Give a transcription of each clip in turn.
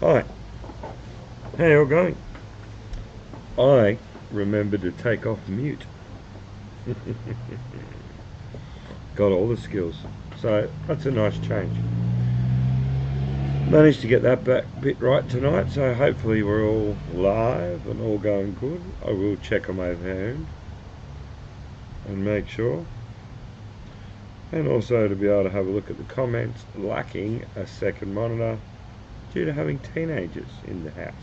Hi, how you all going? I remembered to take off mute. Got all the skills, so that's a nice change. Managed to get that bit right tonight, so hopefully we're all live and all going good. I will check on my phone and make sure, and also to be able to have a look at the comments. Lacking a second monitor due to having teenagers in the house.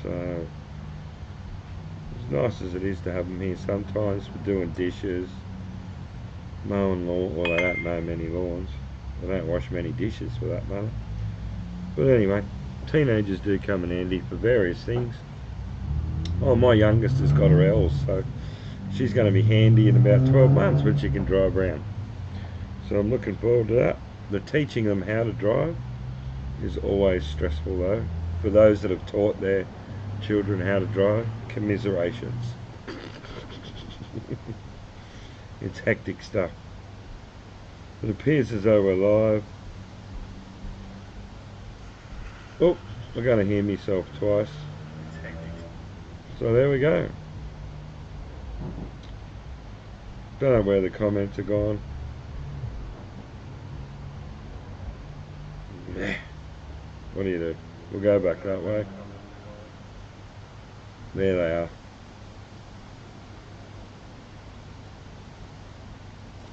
So, as nice as it is to have them here sometimes for doing dishes, mowing lawn, well they don't mow many lawns, they don't wash many dishes for that matter. But anyway, teenagers do come in handy for various things. Oh, my youngest has got her L's, so she's going to be handy in about 12 months when she can drive around. So I'm looking forward to that. The teaching them how to drive is always stressful though. For those that have taught their children how to drive, commiserations. It's hectic stuff. It appears as though we're live. Oh, I'm going to hear myself twice. So there we go. Don't know where the comments are gone. What do you do? We'll go back that way. There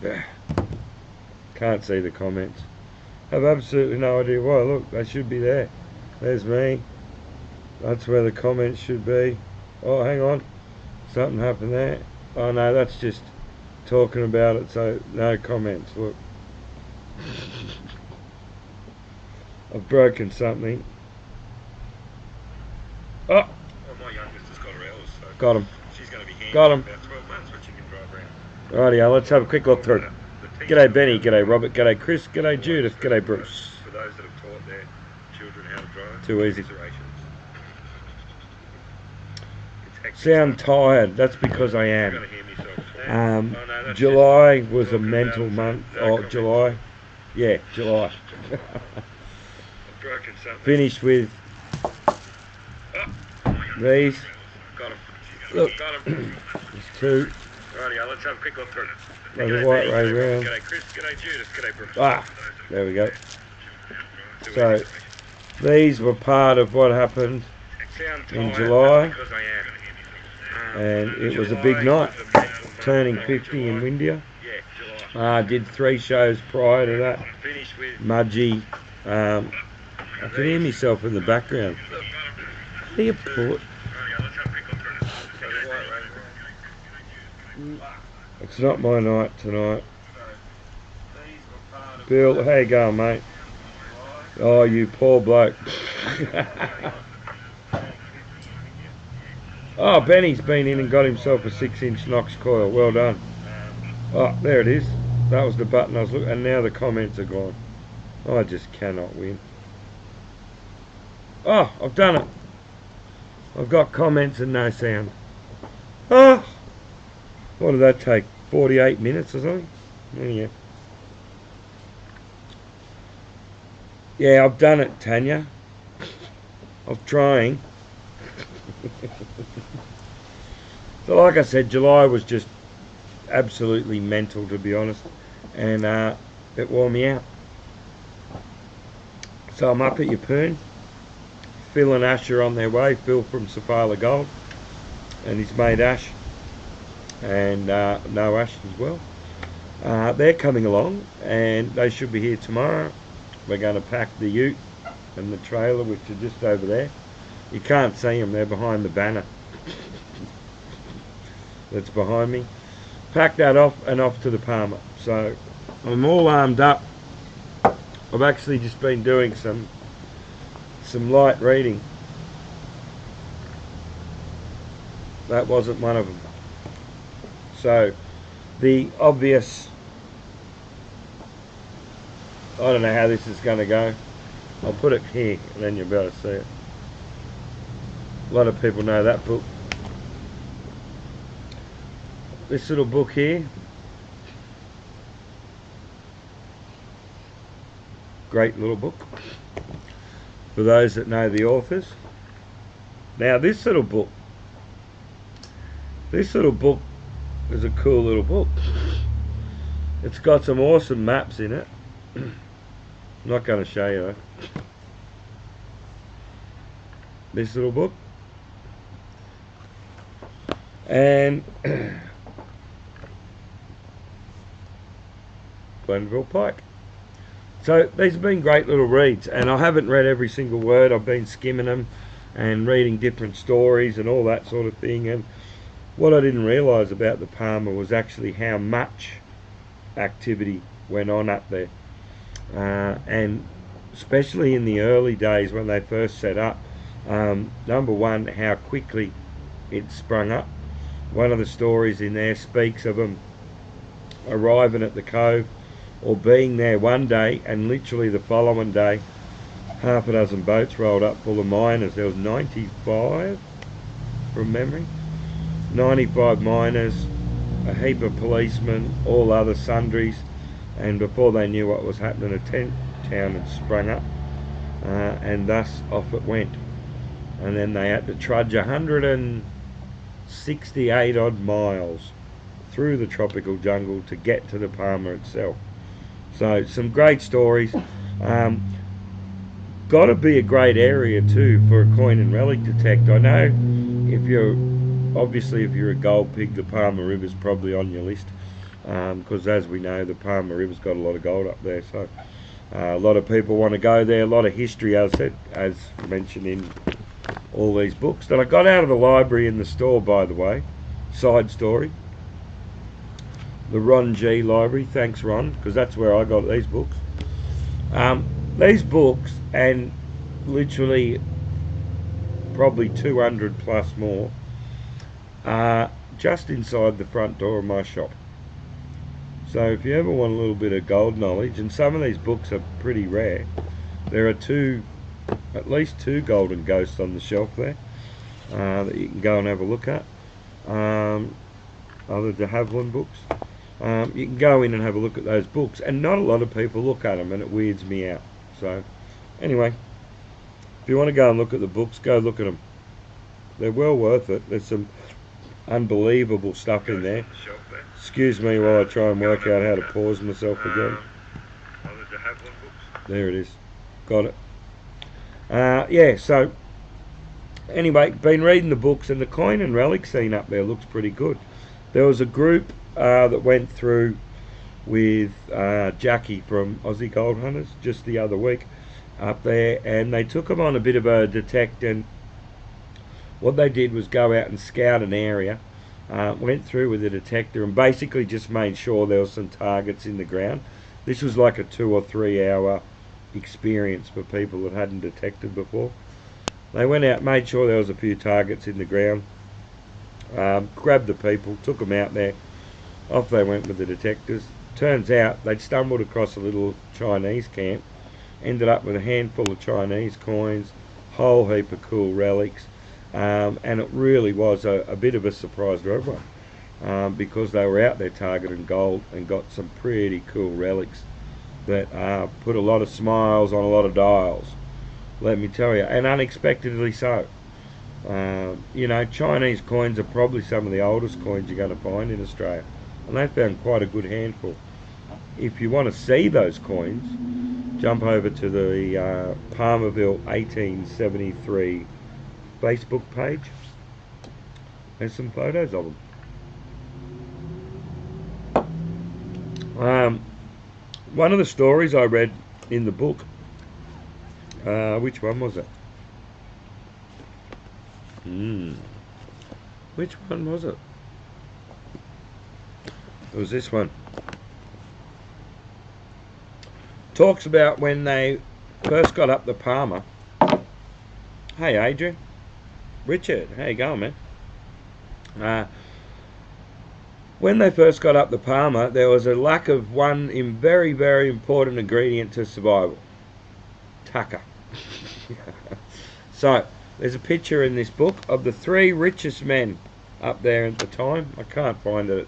they are. Can't see the comments. Have absolutely no idea why. Look, they should be there. There's me. That's where the comments should be. Oh, hang on. Something happened there. Oh no, that's just talking about it, so no comments. Look. I've broken something. Oh! Well, my youngest has got her L's, so got him. She's going to be handy. Got him. About 12 months when she can drive around. Rightio, let's have a quick look through. G'day Benny, g'day Robert, g'day Chris, g'day Judith, g'day Bruce. For those that have taught their children how to drive. Too easy. Sound tired, that's because I am. July was a mental month. Oh, July. Yeah, July. Finished with these. Look, there's two. Rightio, let's have a quick look through. The white ray round. G'day Chris, g'day Judith, g'day Bruce. Ah, there we go. So, these were part of what happened in July. And it was a big night, turning 50 in Windia. Did 3 shows prior to that. Mudgy. I can hear myself in the background. How do you pull it? It's not my night tonight. Bill, how you going, mate? Oh, you poor bloke. Oh, Benny's been in and got himself a 6-inch Knox coil. Well done. Oh, there it is. That was the button I was looking at, and now the comments are gone. I just cannot win. Oh, I've done it. I've got comments and no sound. Oh, what did that take? 48 minutes or something? Yeah. Yeah, I've done it, Tanya. I'm trying. So like I said, July was just absolutely mental, to be honest, and it wore me out. So I'm up at Yeppoon. Phil and Ash are on their way. Phil from Sapphire Gold and his mate Ash, and no Ash as well. They're coming along and they should be here tomorrow. We're going to pack the ute and the trailer, which are just over there. You can't see them, they're behind the banner that's behind me. Pack that off and off to the Palmer. So I'm all armed up. I've actually just been doing some light reading. That wasn't one of them. So the obvious, I don't know how this is going to go. I'll put it here and then you'll be able to see it. A lot of people know that book. This little book here, great little book. for those that know the authors. Now this little book is a cool little book. It's got some awesome maps in it. I'm not going to show you though. This little book. And Glenville Pike. So these have been great little reads, and I haven't read every single word. I've been skimming them and reading different stories and all that sort of thing. And what I didn't realise about the Palmer was actually how much activity went on up there, and especially in the early days when they first set up. Number one, how quickly it sprung up. One of the stories in there speaks of them arriving at the cove or being there one day, and literally the following day half a dozen boats rolled up full of miners. There was 95 from memory, 95 miners, a heap of policemen, all other sundries, and before they knew what was happening, a tent town had sprung up, and thus off it went. And then they had to trudge 168 odd miles through the tropical jungle to get to the Palmer itself. So some great stories. Got to be a great area too for a coin and relic detect. I know if you're a gold pig, the Palmer River's probably on your list, because as we know, the Palmer River's got a lot of gold up there. So a lot of people want to go there. A lot of history, as mentioned in all these books that I got out of the library in the store, by the way. Side story. The Ron G library, thanks Ron, because that's where I got these books. These books, and literally probably 200 plus more, are just inside the front door of my shop. So if you ever want a little bit of gold knowledge, and some of these books are pretty rare, there are at least two golden ghosts on the shelf there that you can go and have a look at. Other de Havilland books. You can go in and have a look at those books, and not a lot of people look at them, and it weirds me out. So anyway, if you want to go and look at the books, go look at them. They're well worth it. There's some unbelievable stuff in there. Excuse me while I try and work out how to pause myself again. There it is. Got it. Yeah, so anyway, been reading the books, and the coin and relic scene up there looks pretty good. There was a group that went through with Jackie from Aussie Gold Hunters just the other week up there, and they took them on a bit of a detect, and what they did was go out and scout an area, went through with a detector and basically just made sure there was some targets in the ground. This was like a 2 or 3 hour experience for people that hadn't detected before. They went out, made sure there was a few targets in the ground, grabbed the people, took them out there, off they went with the detectors. Turns out they'd stumbled across a little Chinese camp, ended up with a handful of Chinese coins, whole heap of cool relics, and it really was a bit of a surprise to everyone, because they were out there targeting gold and got some pretty cool relics that put a lot of smiles on a lot of dials, let me tell you, and unexpectedly so. You know, Chinese coins are probably some of the oldest coins you're going to find in Australia, and they found quite a good handful. If you want to see those coins, jump over to the Palmerville 1873 Facebook page. There's some photos of them. One of the stories I read in the book, which one was it? Which one was it? It was this one. Talks about when they first got up the Palmer. Hey Adrian. Richard, how you going, man? When they first got up the Palmer, there was a lack of one very, very important ingredient to survival. Tucker. So, there's a picture in this book of the 3 richest men up there at the time. I can't find it.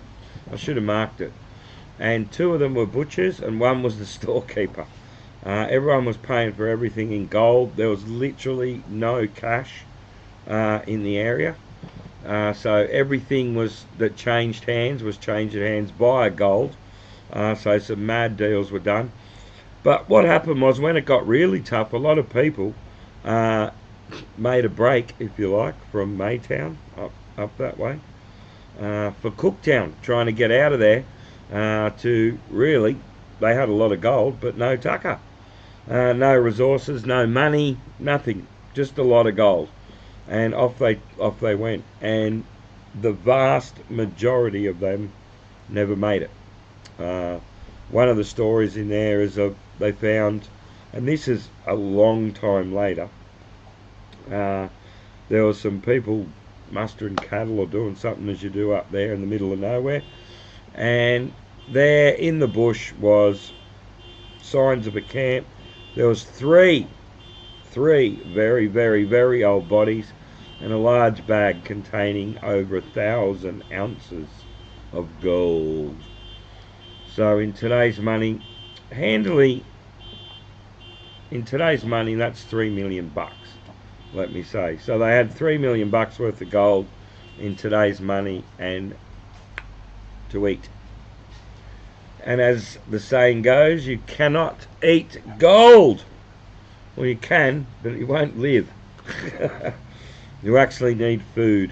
I should have marked it. And 2 of them were butchers, and one was the storekeeper. Everyone was paying for everything in gold. There was literally no cash in the area. So everything that changed hands was changed hands by gold. So some mad deals were done. But what happened was, when it got really tough, a lot of people made a break, if you like, from Maytown up that way for Cooktown, trying to get out of there to really, they had a lot of gold, but no tucker. No resources, no money, nothing, just a lot of gold. And off they went. And the vast majority of them never made it. One of the stories in there is they found, and this is a long time later, there was some people mustering cattle or doing something as you do up there in the middle of nowhere, and there in the bush was signs of a camp. There was three very, very, very old bodies and a large bag containing over 1,000 ounces of gold. So in today's money, that's 3 million bucks, let me say. So they had 3 million bucks worth of gold in today's money and to eat. And as the saying goes, you cannot eat gold. Well, you can, but you won't live. You actually need food.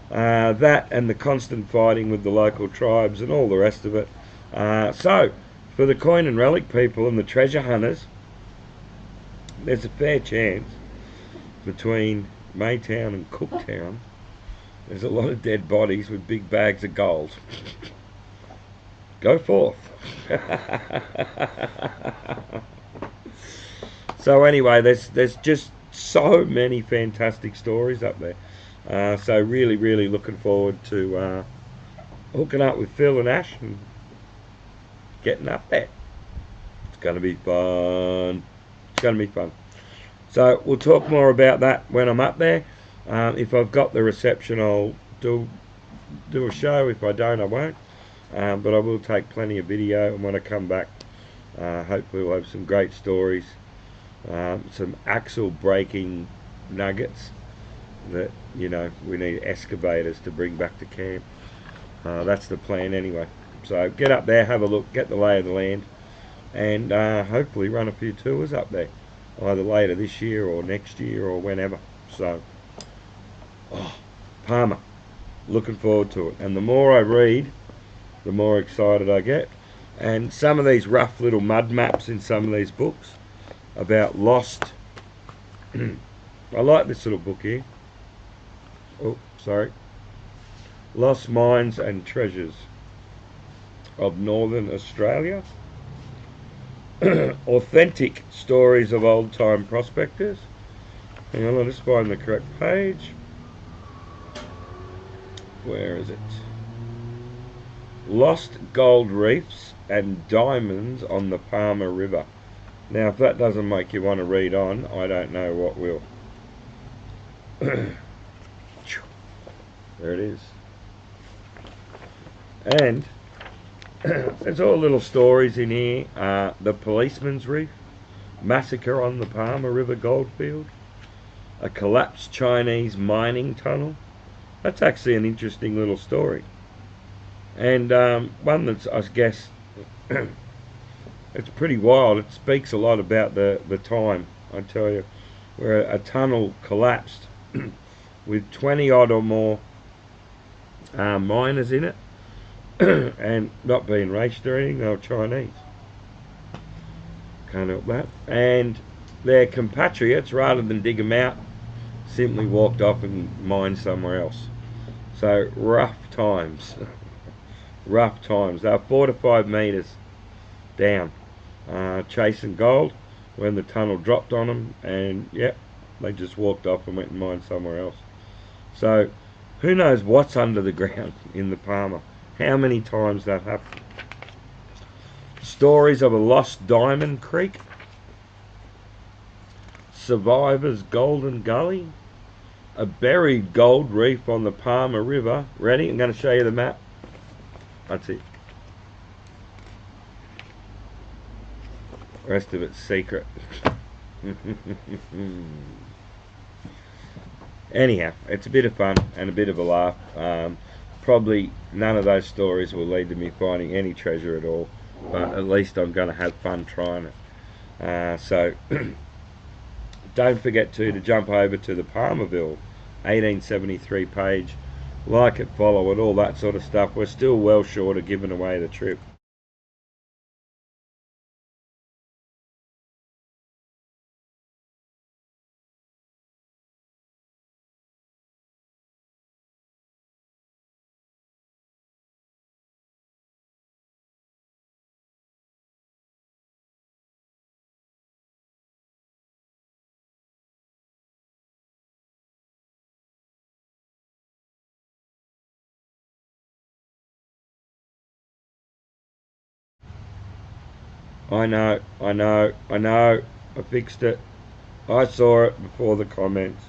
That and the constant fighting with the local tribes and all the rest of it. So, for the coin and relic people and the treasure hunters, there's a fair chance between Maytown and Cooktown, there's a lot of dead bodies with big bags of gold. Go forth. So anyway, there's just so many fantastic stories up there. So really, really looking forward to hooking up with Phil and Ash and getting up there. It's going to be fun. It's going to be fun. So we'll talk more about that when I'm up there. If I've got the reception, I'll do a show. If I don't, I won't. But I will take plenty of video, and when I come back, hopefully we'll have some great stories, some axle breaking nuggets that, you know, we need excavators to bring back to camp. That's the plan anyway. So get up there, have a look, get the lay of the land, and hopefully run a few tours up there, either later this year or next year or whenever. So, Palmer, looking forward to it. And the more I read, the more excited I get. And some of these rough little mud maps in some of these books about lost I like this little book here. Lost Mines and Treasures of Northern Australia. Authentic stories of old time prospectors. Hang on, I'll just find the correct page. Where is it? Lost gold reefs and diamonds on the Palmer River. Now, if that doesn't make you want to read on, I don't know what will. There it is. And there's all little stories in here. The Policeman's Reef, massacre on the Palmer River goldfield, a collapsed Chinese mining tunnel. That's actually an interesting little story. And one that's, I guess, it's pretty wild. It speaks a lot about the time, I tell you, where a tunnel collapsed with 20 odd or more miners in it, and not being racist or anything, they were Chinese. Can't help that. And their compatriots, rather than dig them out, simply walked off and mined somewhere else. So rough times. Rough times. They were 4 to 5 meters down, chasing gold, when the tunnel dropped on them, and yep, they just walked off and went and mined somewhere else. So who knows what's under the ground in the Palmer. How many times that happened. Stories of a lost diamond creek, survivors Golden Gully, a buried gold reef on the Palmer River. Ready? I'm going to show you the map. That's it. Rest of it's secret. Anyhow, it's a bit of fun and a bit of a laugh. Probably none of those stories will lead to me finding any treasure at all, but at least I'm going to have fun trying it. So don't forget to jump over to the Palmerville 1873 page, like it, follow it, all that sort of stuff. We're still well short of giving away the trip. I know, I fixed it. I saw it before the comments.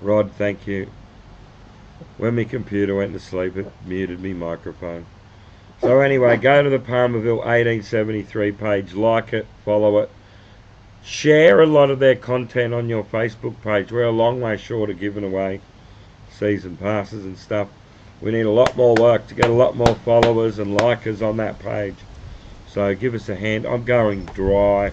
Rod, thank you. When my computer went to sleep, it muted me microphone. So anyway, go to the Palmerville 1873 page, like it, follow it. Share a lot of their content on your Facebook page. We're a long way short of giving away season passes and stuff. We need a lot more work to get a lot more followers and likers on that page. So give us a hand. I'm going dry.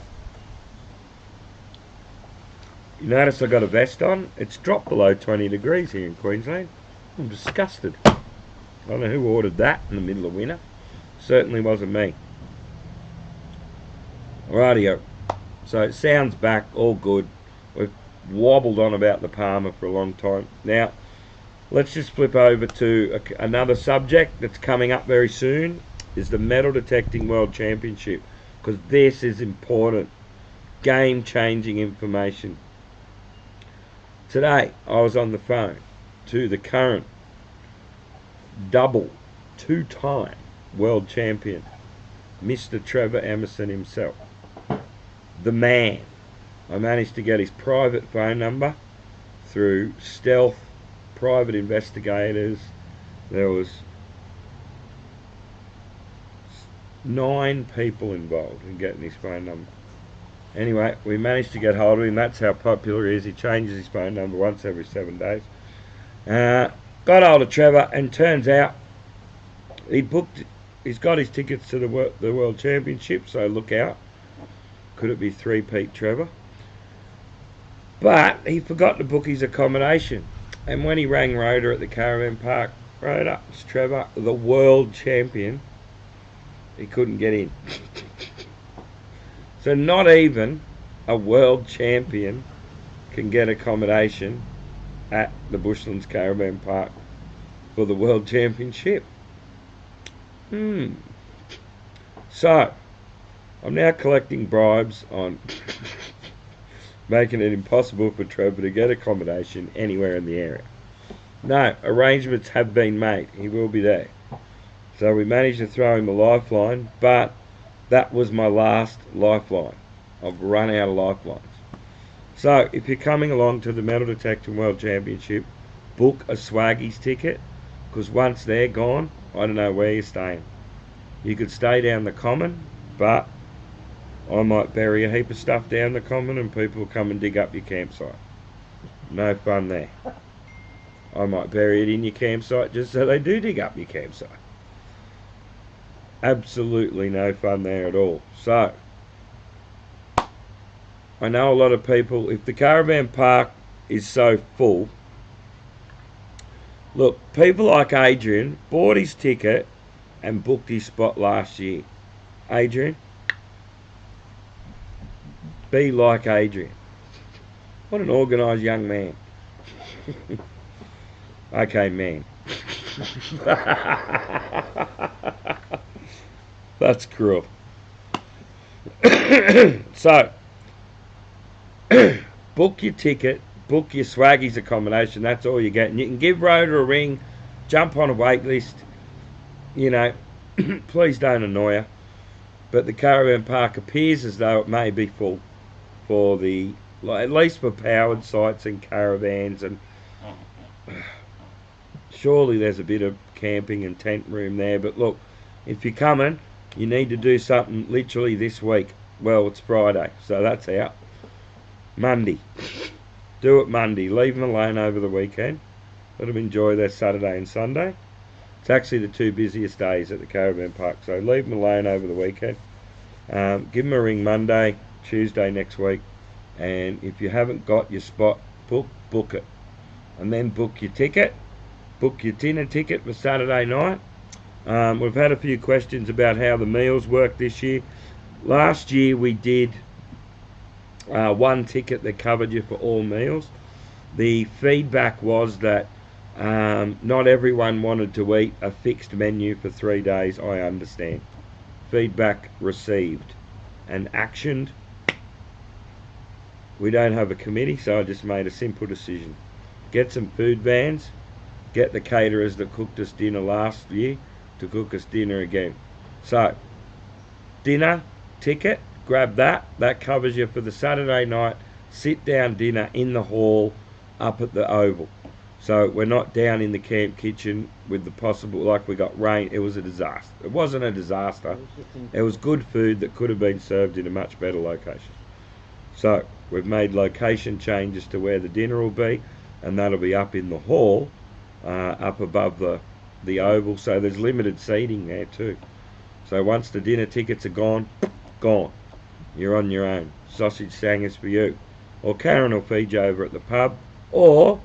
You notice I got a vest on? It's dropped below 20 degrees here in Queensland. I'm disgusted. I don't know who ordered that in the middle of winter. Certainly wasn't me. Rightio. So it sounds back, all good. We've wobbled on about the Palmer for a long time. Now, let's just flip over to another subject that's coming up very soon. Is the Metal Detecting World Championship, because this is important, game-changing information. Today I was on the phone to the current double two-time world champion, Mr. Trevor Emerson himself, the man. I managed to get his private phone number through stealth private investigators. There was 9 people involved in getting his phone number. Anyway, we managed to get hold of him. That's how popular he is. He changes his phone number once every 7 days. Got hold of Trevor, and turns out he's got his tickets to the World Championship, so look out. Could it be three-peat Trevor? But he forgot to book his accommodation. And when he rang Rhoda at the caravan park, Rhoda, it's Trevor, the world champion, he couldn't get in. So not even a world champion can get accommodation at the Bushlands Caravan Park for the World Championship. So I'm now collecting bribes on making it impossible for Trevor to get accommodation anywhere in the area. No, arrangements have been made. He will be there. So we managed to throw him a lifeline, but that was my last lifeline. I've run out of lifelines. So if you're coming along to the Metal Detecting World Championship, book a Swaggies ticket, because once they're gone, I don't know where you're staying. You could stay down the common, but I might bury a heap of stuff down the common and people will come and dig up your campsite. No fun there. I might bury it in your campsite just so they do dig up your campsite. Absolutely no fun there at all. So I know a lot of people, if the caravan park is so full, look, people like Adrian bought his ticket and booked his spot last year. Adrian, be like Adrian. What an organised young man. Okay, man. That's cruel. So, book your ticket, book your Swaggies accommodation, that's all you get. And you can give Rhoda a ring, jump on a wait list, you know, please don't annoy her. But the caravan park appears as though it may be full for the, at least for powered sites and caravans, and surely there's a bit of camping and tent room there. But look, if you're coming, you need to do something literally this week. well, it's Friday, so that's out. Monday. Do it Monday. Leave them alone over the weekend. Let them enjoy their Saturday and Sunday. It's actually the two busiest days at the caravan park, so leave them alone over the weekend. Give them a ring Monday, Tuesday next week, and if you haven't got your spot book it. And then book your ticket. Book your dinner ticket for Saturday night. We've had a few questions about how the meals work this year. Last year we did one ticket that covered you for all meals. The feedback was that not everyone wanted to eat a fixed menu for 3 days. I understand. Feedback received and actioned. We don't have a committee, so I just made a simple decision. Get some food vans. Get the caterers that cooked us dinner last year to cook us dinner again. So, dinner ticket, grab that. That covers you for the Saturday night sit down dinner in the hall up at the Oval. So we're not down in the camp kitchen with the possible, like we got rain. It was a disaster. It wasn't a disaster. It was good food that could have been served in a much better location. So we've made location changes to where the dinner will be, and that'll be up in the hall, up above the Oval. So there's limited seating there too. So once the dinner tickets are gone, you're on your own. Sausage sangers for you. Or Karen will feed you over at the pub, or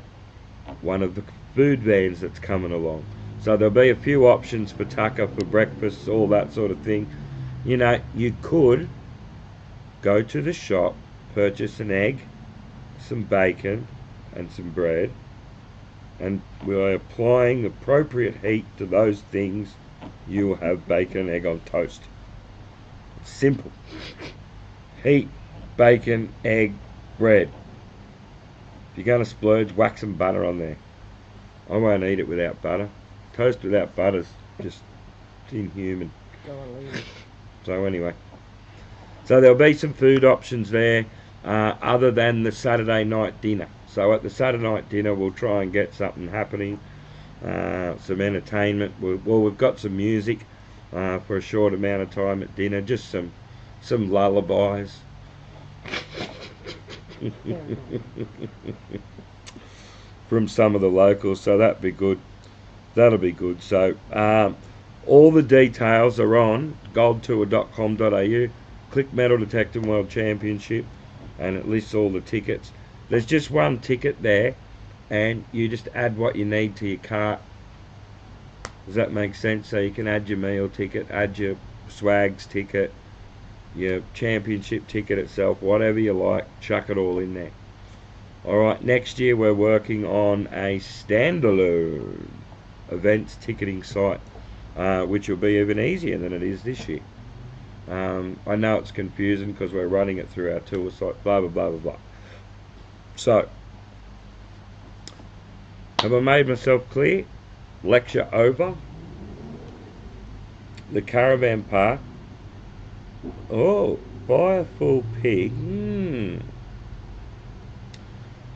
one of the food vans that's coming along. So there'll be a few options for tucker, for breakfast, all that sort of thing. You know, you could go to the shop, purchase an egg, some bacon and some bread, and we're applying appropriate heat to those things. You will have bacon and egg on toast. It's simple. Heat, bacon, egg, bread. If you're going to splurge, whack some butter on there. I won't eat it without butter. Toast without butter's just inhuman. So anyway, so there'll be some food options there other than the Saturday night dinner. So at the Saturday night dinner we'll try and get something happening, some entertainment. We've got some music for a short amount of time at dinner, just some lullabies. From some of the locals, so that'll be good. So all the details are on goldtour.com.au. click Metal Detecting World Championship and it lists all the tickets. There's just one ticket there, and you just add what you need to your cart. Does that make sense? So you can add your meal ticket, add your swags ticket, your championship ticket itself, whatever you like, chuck it all in there. Alright, next year we're working on a standalone events ticketing site, which will be even easier than it is this year. I know it's confusing because we're running it through our tour site, blah blah blah blah blah. So, have I made myself clear? Lecture over. The caravan park. Oh, buy a full pig.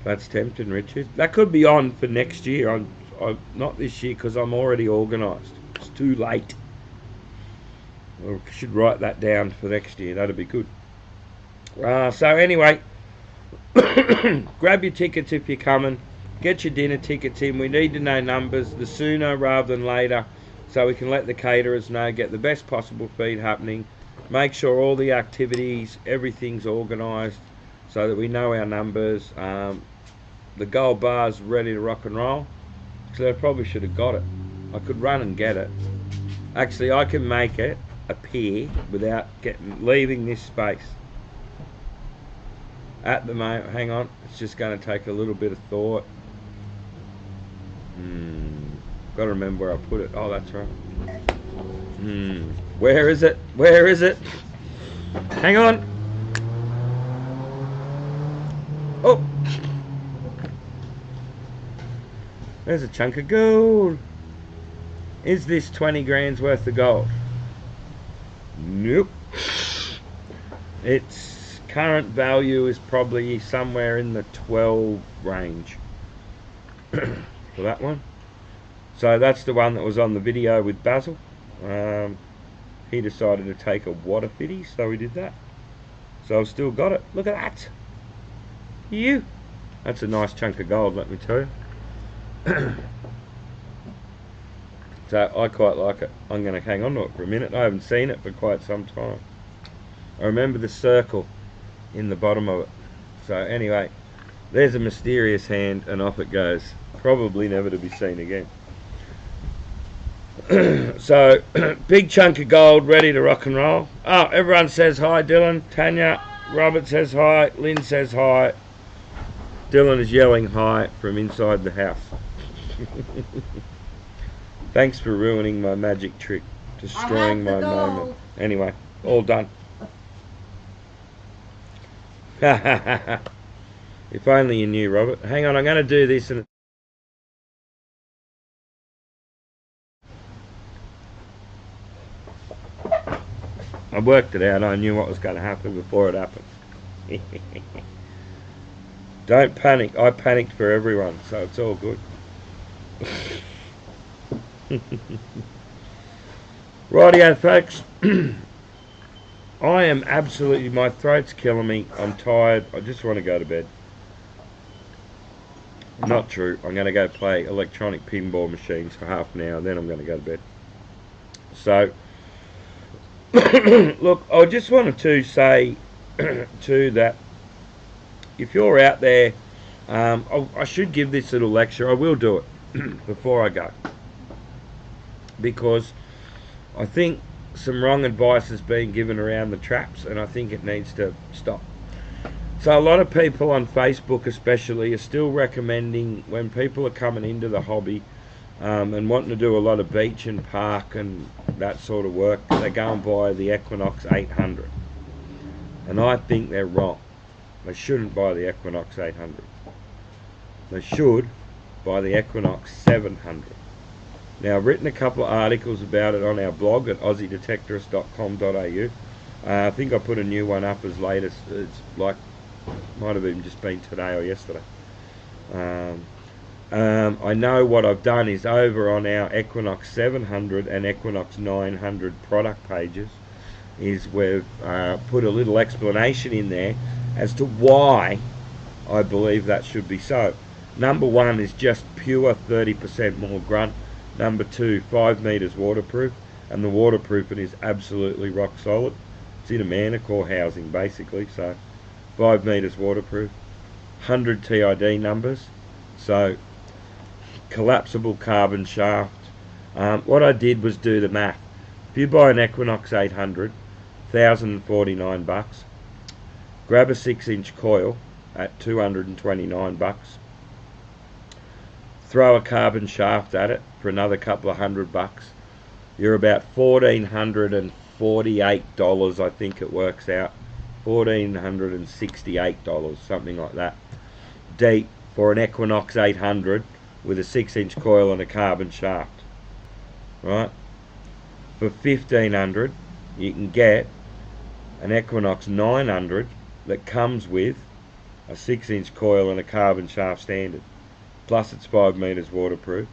That's tempting, Richard. That could be on for next year. I'm not this year because I'm already organised. It's too late. I should write that down for next year. That'd be good. So anyway, grab your tickets if you're coming. Get your dinner tickets in. We need to know numbers the sooner rather than later, so we can let the caterers know, get the best possible feed happening. Make sure all the activities, everything's organised so that we know our numbers. The gold bar's ready to rock and roll. So I probably should have got it. I could run and get it. Actually, I can make it appear without leaving this space. At the moment, hang on, it's just going to take a little bit of thought. Got to remember where I put it. Oh, that's right. Where is it? Where is it? Hang on. Oh, there's a chunk of gold. Is this 20 grand's worth of gold? Nope. Its current value is probably somewhere in the 12 range for that one. So that's the one that was on the video with Basil. He decided to take a water fitty, so we did that. So I've still got it. Look at that. That's a nice chunk of gold, let me tell you. So I quite like it. I'm going to hang on to it for a minute. I haven't seen it for quite some time. I remember the circle in the bottom of it. So anyway, there's a mysterious hand, and off it goes. Probably never to be seen again. So, big chunk of gold ready to rock and roll. Oh, everyone says hi, Dylan. Tanya, Robert says hi. Lynn says hi. Dylan is yelling hi from inside the house. Thanks for ruining my magic trick, destroying my moment. Anyway, all done. If only you knew, Robert. Hang on, I'm going to do this and I worked it out. I knew what was going to happen before it happened. Don't panic. I panicked for everyone, so it's all good. Rightio, folks. I am absolutely, my throat's killing me. I'm tired. I just want to go to bed. Not true. I'm going to go play electronic pinball machines for half an hour, then I'm going to go to bed. So, look, I just wanted to say too that if you're out there, I should give this little lecture. I will do it before I go, because I think some wrong advice is being given around the traps, and I think it needs to stop. So a lot of people on Facebook especially are still recommending, when people are coming into the hobby and wanting to do a lot of beach and park and that sort of work, they go and buy the Equinox 800. And I think they're wrong. They shouldn't buy the Equinox 800. They should buy the Equinox 700. Now, I've written a couple of articles about it on our blog at aussiedetectorist.com.au. I think I put a new one up as late as, it's like, might have even just been today or yesterday. I know what I've done is over on our Equinox 700 and Equinox 900 product pages is we've put a little explanation in there as to why I believe that should be so. Number one is just pure 30% more grunt. Number two, 5 meters waterproof, and the waterproofing is absolutely rock solid. It's in a mnetal housing basically, so 5 meters waterproof, 100 TID numbers, so collapsible carbon shaft. What I did was do the math. If you buy an Equinox 800, $1,049, grab a 6-inch coil at $229, throw a carbon shaft at it for another couple of $100, you're about $1,448, I think it works out, $1,468, something like that, deep for an Equinox 800 with a 6-inch coil and a carbon shaft. Right? For $1,500 you can get an Equinox 900 that comes with a 6-inch coil and a carbon shaft standard, plus it's 5 meters waterproof,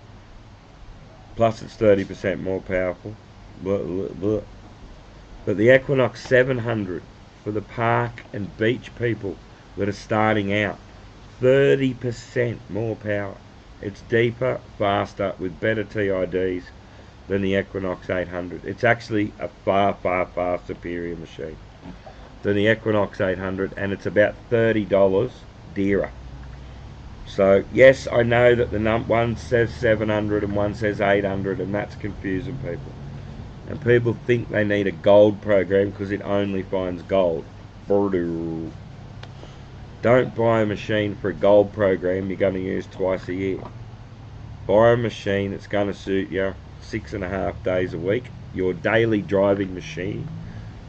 plus it's 30% more powerful. Blah, blah, blah. But the Equinox 700 for the park and beach people that are starting out, 30% more power. It's deeper, faster, with better TIDs than the Equinox 800. It's actually a far, far, far superior machine than the Equinox 800, and it's about $30 dearer. So yes, I know that the one says 700 and one says 800, and that's confusing people. And people think they need a gold program because it only finds gold. Don't buy a machine for a gold program you're going to use twice a year. Buy a machine that's going to suit you 6.5 days a week, your daily driving machine.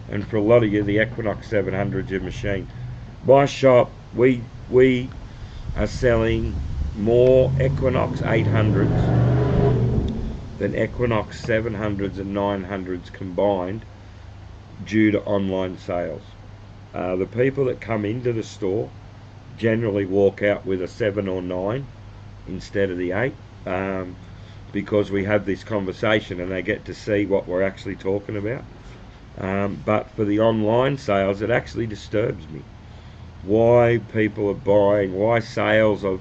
And for a lot of you, the Equinox 700 is your machine. My shop, we are selling more Equinox 800s than Equinox 700s and 900s combined due to online sales. The people that come into the store generally walk out with a 7 or 9 instead of the 8, because we have this conversation and they get to see what we're actually talking about. But for the online sales, it actually disturbs me. Why people are buying, why sales of,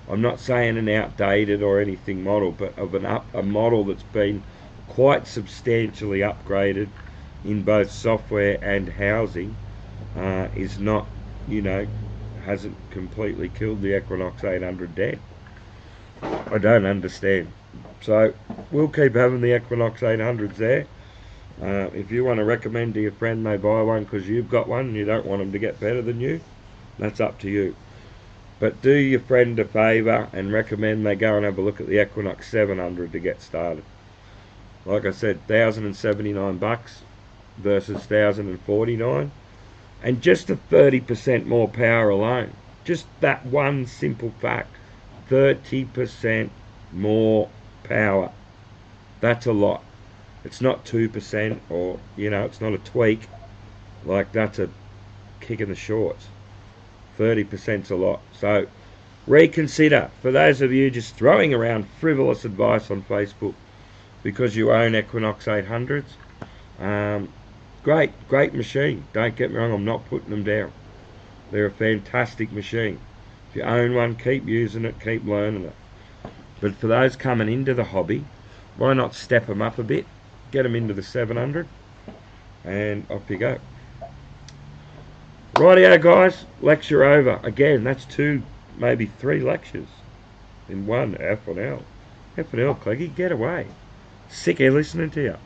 I'm not saying an outdated or anything model, but of a model that's been quite substantially upgraded in both software and housing, is not, hasn't completely killed the Equinox 800 dead. I don't understand. So we'll keep having the Equinox 800s there. If you want to recommend to your friend they buy one because you've got one and you don't want them to get better than you, that's up to you. But do your friend a favour and recommend they go and have a look at the Equinox 700 to get started. Like I said, $1,079 versus $1,049, and just a 30% more power alone. Just that one simple fact, 30% more power. That's a lot. It's not 2% or, it's not a tweak. Like, that's a kick in the shorts. 30%'s a lot. So reconsider. For those of you just throwing around frivolous advice on Facebook because you own Equinox 800s, great machine. Don't get me wrong, I'm not putting them down. They're a fantastic machine. If you own one, keep using it, keep learning it. But for those coming into the hobby, why not step them up a bit, get them into the 700, and off you go. Rightio guys, lecture over. Again, that's 2, maybe 3 lectures in one. F'n'L. F'n'L, Cleggy, get away. Sick of listening to you.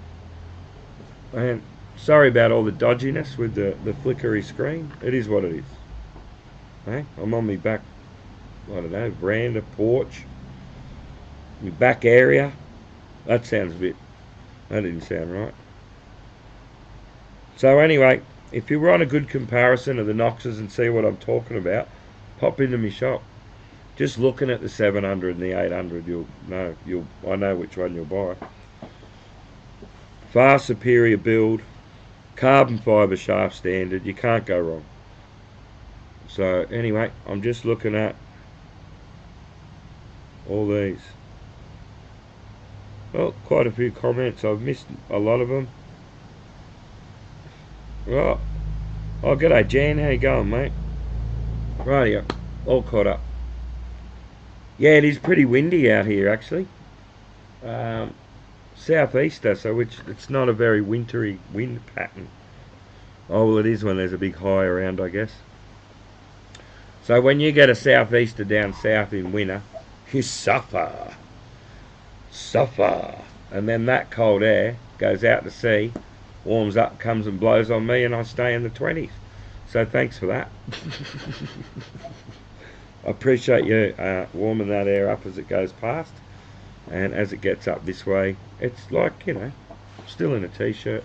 And sorry about all the dodginess with the flickery screen. It is what it is. Hey, I'm on my back, I don't know, veranda, porch, my back area. That sounds that didn't sound right. So anyway, if you want a good comparison of the Noxes and see what I'm talking about, pop into my shop. Just looking at the 700 and the 800, I know which one you'll buy. Far superior build, carbon fibre shaft standard, you can't go wrong. So anyway, I'm just looking at all these. Well, quite a few comments. I've missed a lot of them. Well, oh, g'day Jan, how you going, mate? Rightio, all caught up. Yeah, it is pretty windy out here actually. Southeaster, so it's not a very wintry wind pattern. Oh well, it is when there's a big high around, I guess. So when you get a southeaster down south in winter, you suffer, and then that cold air goes out to sea, warms up, comes and blows on me, and I stay in the 20s. So thanks for that. I appreciate you warming that air up as it goes past, and as it gets up this way, it's like, still in a t-shirt.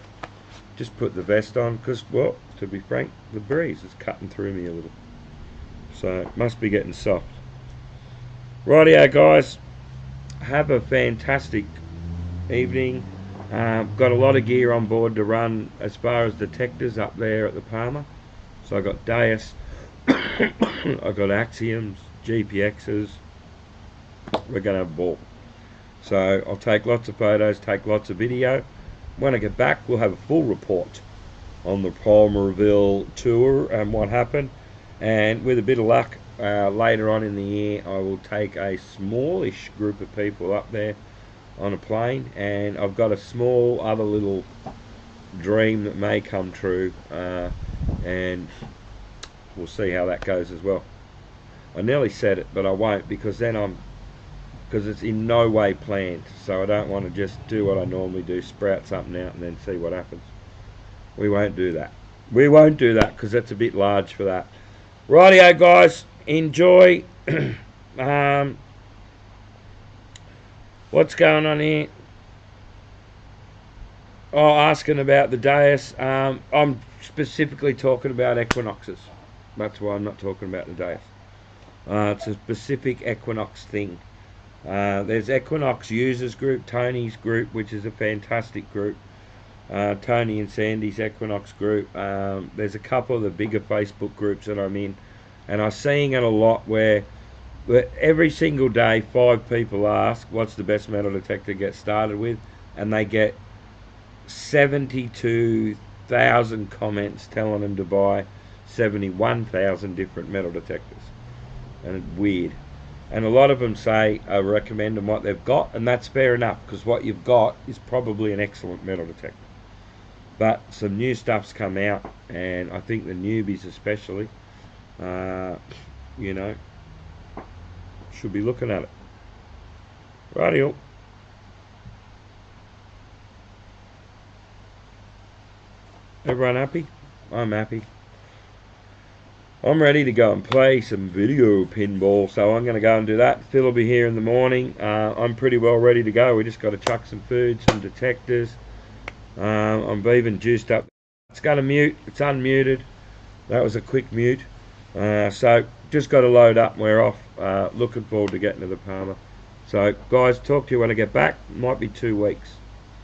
Just put the vest on because, well, to be frank, the breeze is cutting through me a little. So it must be getting soft. Rightio guys, have a fantastic evening. Got a lot of gear on board to run as far as detectors up there at the Palmer. So I got Deus, I got Axioms, GPXs. We're going to have a ball. So I'll take lots of photos, take lots of video. When I get back, we'll have a full report on the Palmerville tour and what happened. And with a bit of luck, later on in the year, I will take a smallish group of people up there on a plane. And I've got a small other little dream that may come true. And we'll see how that goes as well. I nearly said it, but I won't, because then because it's in no way planned, so I don't want to just do what I normally do, sprout something out and then see what happens. We won't do that. We won't do that because that's a bit large for that. Rightio guys, enjoy. What's going on here? Oh, asking about the Deus. I'm specifically talking about Equinoxes. That's why I'm not talking about the Deus. It's a specific Equinox thing. There's Equinox Users Group, Tony's group, which is a fantastic group. Tony and Sandy's Equinox group. There's a couple of the bigger Facebook groups that I'm in, and I'm seeing it a lot where every single day 5 people ask what's the best metal detector to get started with, and they get 70 to 1,000 comments telling them to buy 71,000 different metal detectors. And it's weird. And a lot of them say I recommend them what they've got, and that's fair enough, because what you've got is probably an excellent metal detector. But some new stuff's come out, and I think the newbies especially, you know, should be looking at it. Rightio. Everyone happy? I'm happy. I'm ready to go and play some video pinball, so I'm going to go and do that. Phil will be here in the morning. I'm pretty well ready to go. We just got to chuck some food, some detectors. I'm even juiced up. It's going to mute. It's unmuted. That was a quick mute. So just got to load up and we're off. Looking forward to getting to the Palmer. So guys, talk to you when I get back. Might be 2 weeks.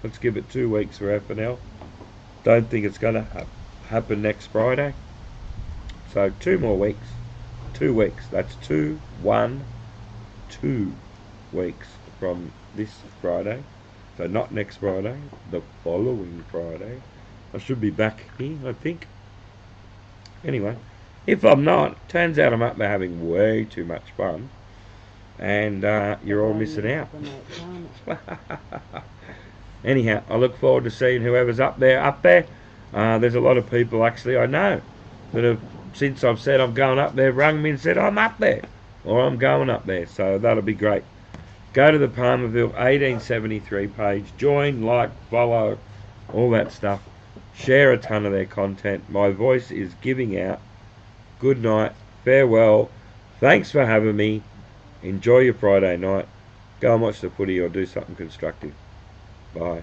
Let's give it 2 weeks for F'n'L. Don't think it's going to happen next Friday. So 2 more weeks. 2 weeks. That's 2 weeks from this Friday. So not next Friday, the following Friday. I should be back here, I think. Anyway, if I'm not, turns out I'm up there having way too much fun. And you're all missing out. Anyhow, I look forward to seeing whoever's up there. There's a lot of people actually I know that have, since I've said I'm going up there, rung me and said I'm up there, or I'm going up there. So that'll be great. Go to the Palmerville 1873 page, join, like, follow, all that stuff. Share a ton of their content. My voice is giving out. Good night, farewell. Thanks for having me. Enjoy your Friday night. Go and watch the footy or do something constructive. Bye.